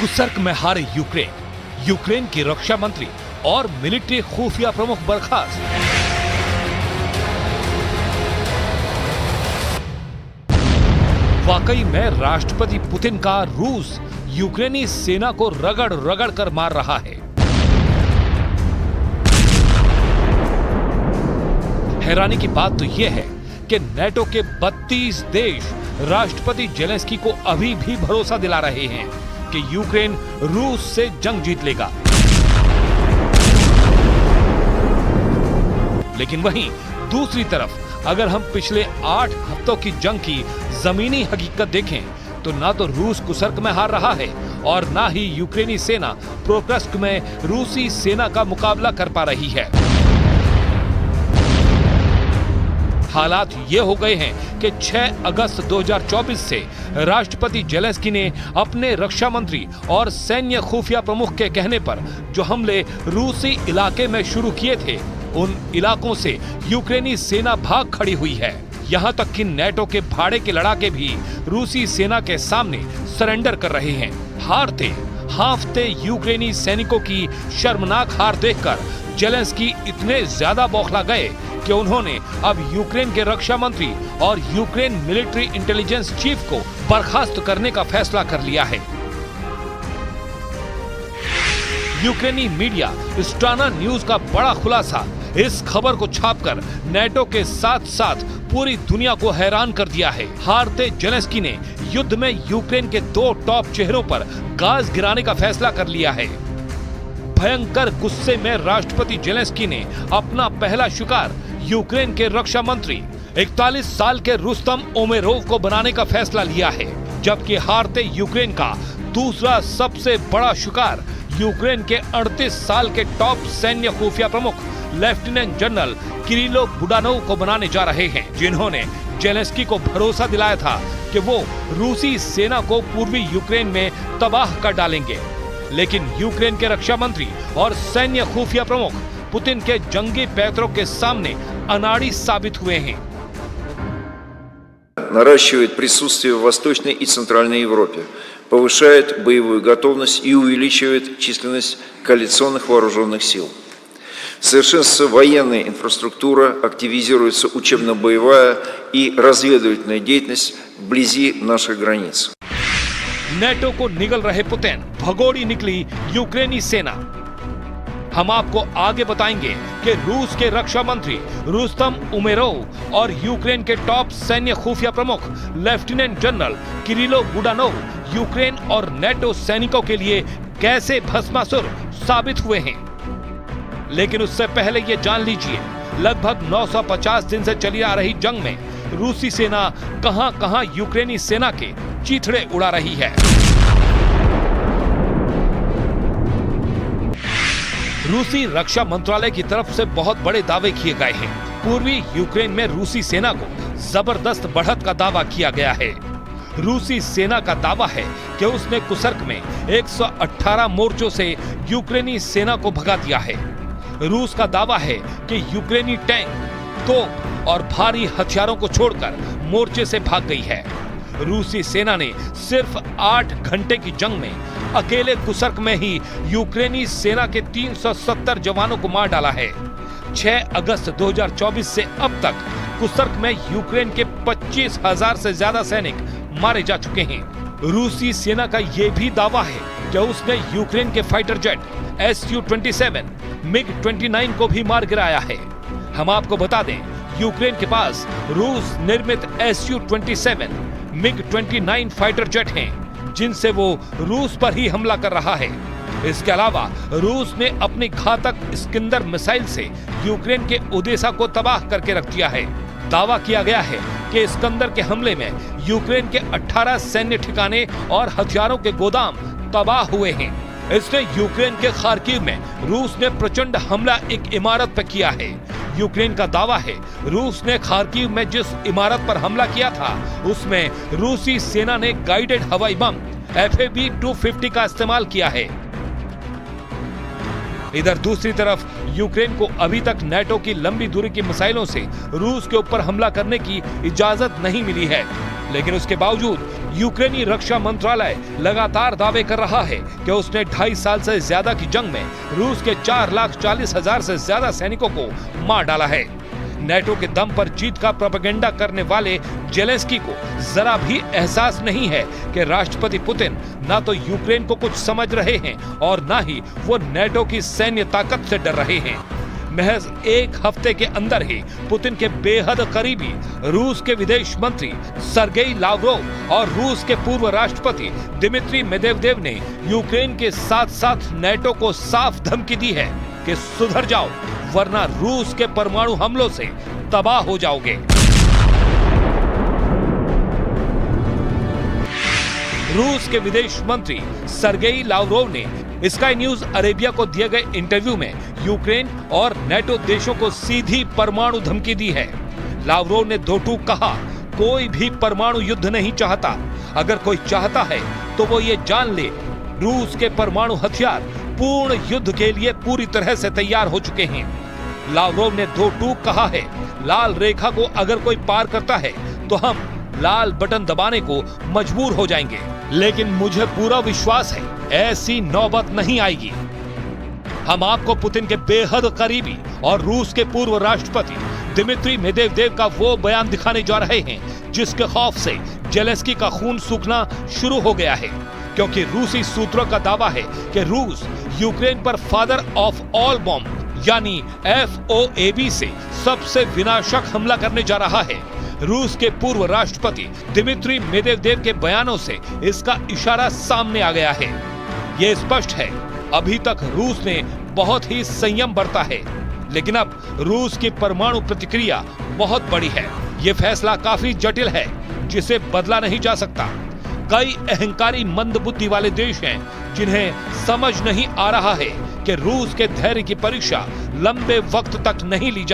कुसर्क में हारे यूक्रेन की रक्षा मंत्री और मिलिट्री खुफिया प्रमुख बर्खास्त। वाकई में राष्ट्रपति पुतिन का रूस यूक्रेनी सेना को रगड़ रगड़ कर मार रहा है। हैरानी की बात तो यह है कि नेटो के 32 देश राष्ट्रपति जेलेंस्की को अभी भी भरोसा दिला रहे हैं कि यूक्रेन रूस से जंग जीत लेगा। लेकिन वहीं दूसरी तरफ अगर हम पिछले 8 हफ्तों की जंग की जमीनी हकीकत देखें तो ना तो रूस कुसर्क में हार रहा है और ना ही यूक्रेनी सेना पोक्रस्क में रूसी सेना का मुकाबला कर पा रही है। हालात ये हो गए हैं कि 6 अगस्त 2024 से राष्ट्रपति जेलेंस्की ने अपने रक्षा मंत्री और सैन्य खुफिया प्रमुख के कहने पर जो हमले रूसी इलाके में शुरू किए थे, उन इलाकों से यूक्रेनी सेना भाग खड़ी हुई है। यहाँ तक कि नेटो के भाड़े के लड़ाके भी रूसी सेना के सामने सरेंडर कर रहे हैं। हारते हांफते यूक्रेनी सैनिकों की शर्मनाक हार देखकर जेलेंस्की इतने ज्यादा बौखला गए कि उन्होंने अब यूक्रेन के रक्षा मंत्री और यूक्रेन मिलिट्री इंटेलिजेंस चीफ को बर्खास्त करने का फैसला कर लिया है। यूक्रेनी मीडिया स्ट्राना न्यूज का बड़ा खुलासा इस खबर को छापकर नेटो के साथ साथ पूरी दुनिया को हैरान कर दिया है। हारते जेलेंस्की ने युद्ध में यूक्रेन के 2 टॉप चेहरों पर गाज गिराने का फैसला कर लिया है। भयंकर गुस्से में राष्ट्रपति जेलेंस्की ने अपना पहला शिकार यूक्रेन के रक्षा मंत्री 41 साल के रुस्तम उमेरोव को बनाने का फैसला लिया है, जबकि हारते यूक्रेन का दूसरा सबसे बड़ा शिकार यूक्रेन के 38 साल के टॉप सैन्य खुफिया प्रमुख लेफ्टिनेंट जनरल किरिलो बुडानोव को बनाने जा रहे हैं, जिन्होंने जेलेंस्की को भरोसा दिलाया था कि वो रूसी सेना को पूर्वी यूक्रेन में तबाह कर डालेंगे। लेकिन यूक्रेन के रक्षा मंत्री और सैन्य खुफिया प्रमुख पुतिन के जंगी पैतरों के सामने अनाड़ी साबित हुए हैं। Наращивает присутствие в Восточной и Центральной Европе, повышает боевую готовность и увеличивает численность коалиционных вооруженных сил. Совершенствуется военная инфраструктура, активизируется учебно-боевая и разведывательная деятельность вблизи наших границ. नेटो को निगल रहे पुतिन, भगोड़ी निकली यूक्रेनी सेना। हम आपको आगे बताएंगे कि रूस के रक्षा मंत्री रुस्तम उमेरोव और यूक्रेन के टॉप सैन्य खुफिया प्रमुख lieutenant general Kyrylo Budanov Ukraine और नेटो सैनिकों के लिए कैसे भस्मासुर साबित हुए हैं। लेकिन उससे पहले ये जान लीजिए, लगभग 950 दिन से चली आ रही जंग में रूसी सेना कहां-कहां यूक्रेनी सेना के चीथड़े उड़ा रही है। रूसी रक्षा मंत्रालय की तरफ से बहुत बड़े दावे किए गए हैं। पूर्वी यूक्रेन में रूसी सेना को जबरदस्त बढ़त का दावा किया गया है। रूसी सेना का दावा है कि उसने कुसर्क में 118 मोर्चों से यूक्रेनी सेना को भगा दिया है। रूस का दावा है कि यूक्रेनी टैंक, तोप और भारी हथियारों को छोड़कर मोर्चे से भाग गई है। रूसी सेना ने सिर्फ 8 घंटे की जंग में अकेले कुसर्क में ही यूक्रेनी सेना के 370 जवानों को मार डाला है। 6 अगस्त 2024 से अब तक कुसर्क में यूक्रेन के 25,000 से ज्यादा सैनिक मारे जा चुके हैं। रूसी सेना का यह भी दावा है कि उसने यूक्रेन के फाइटर जेट Su-27, MiG-29 को भी मार गिराया है। हम आपको बता दें, यूक्रेन के पास रूस निर्मित Su-27, MiG-29 फाइटर जेट हैं, जिनसे वो रूस पर ही हमला कर रहा है। इसके अलावा रूस ने अपनी घातक स्किंदर मिसाइल से यूक्रेन के ओदेसा को तबाह करके रख दिया है। दावा किया गया है कि स्कंदर के हमले में यूक्रेन के 18 सैन्य ठिकाने और हथियारों के गोदाम तबाह हुए हैं। इसने यूक्रेन के खार्किव में रूस ने प्रचंड हमला एक इमारत पर किया है। यूक्रेन का दावा है रूस ने खार्किव में जिस इमारत पर हमला किया था उसमें रूसी सेना ने गाइडेड हवाई बम FAB-250 का इस्तेमाल किया है। इधर दूसरी तरफ यूक्रेन को अभी तक नेटो की लंबी दूरी की मिसाइलों से रूस के ऊपर हमला करने की इजाजत नहीं मिली है। लेकिन उसके बावजूद यूक्रेनी रक्षा मंत्रालय लगातार दावे कर रहा है कि उसने 2.5 साल से ज्यादा की जंग में रूस के 4,40,000 से ज्यादा सैनिकों को मार डाला है। नेटो के दम पर जीत का प्रोपेगेंडा करने वाले जेलेंस्की को जरा भी एहसास नहीं है कि राष्ट्रपति पुतिन ना तो यूक्रेन को कुछ समझ रहे हैं और ना ही वो नेटो की सैन्य ताकत से डर रहे हैं। महज 1 हफ्ते के अंदर ही पुतिन के बेहद करीबी रूस के विदेश मंत्री सर्गेई लावरोव और रूस के पूर्व राष्ट्रपति दिमित्री मेदवेदेव ने यूक्रेन के साथ साथ नेटो को साफ धमकी दी है कि सुधर जाओ वरना रूस के परमाणु हमलों से तबाह हो जाओगे। रूस के विदेश मंत्री सर्गेई लावरोव ने स्काई न्यूज अरेबिया को दिए गए इंटरव्यू में यूक्रेन और नेटो देशों को सीधी परमाणु धमकी दी है। लावरोव ने दो टूक कहा, कोई भी परमाणु युद्ध नहीं चाहता। अगर कोई चाहता है तो वो ये जान ले, रूस के परमाणु हथियार पूर्ण युद्ध के लिए पूरी तरह से तैयार हो चुके हैं। लावरोव ने दो टूक कहा है, लाल रेखा को अगर कोई पार करता है तो हम लाल बटन दबाने को मजबूर हो जाएंगे, लेकिन मुझे पूरा विश्वास है ऐसी नौबत नहीं आएगी। हम आपको पुतिन के बेहद करीबी और रूस के पूर्व राष्ट्रपति दिमित्री मेदवेदेव का वो बयान दिखाने जा रहे हैं जिसके खौफ से जेलेंस्की का खून सूखना शुरू हो गया है, क्योंकि रूसी सूत्रों का दावा है कि रूस यूक्रेन पर फादर ऑफ ऑल बॉम्ब यानी FOAB से सबसे विनाशक हमला करने जा रहा है। रूस के पूर्व राष्ट्रपति दिमित्री मेदवेदेव के बयानों से इसका इशारा सामने आ गया है। ये स्पष्ट है, अभी तक रूस ने बहुत ही संयम बरता है, लेकिन अब रूस की परमाणु प्रतिक्रिया बहुत बड़ी है। ये फैसला काफी जटिल है जिसे बदला नहीं जा सकता। कई अहंकारी मंदबुद्धि वाले देश हैं जिन्हें समझ नहीं आ रहा है कि रूस के धैर्य की परीक्षा लंबे वक्त तक नहीं ली जा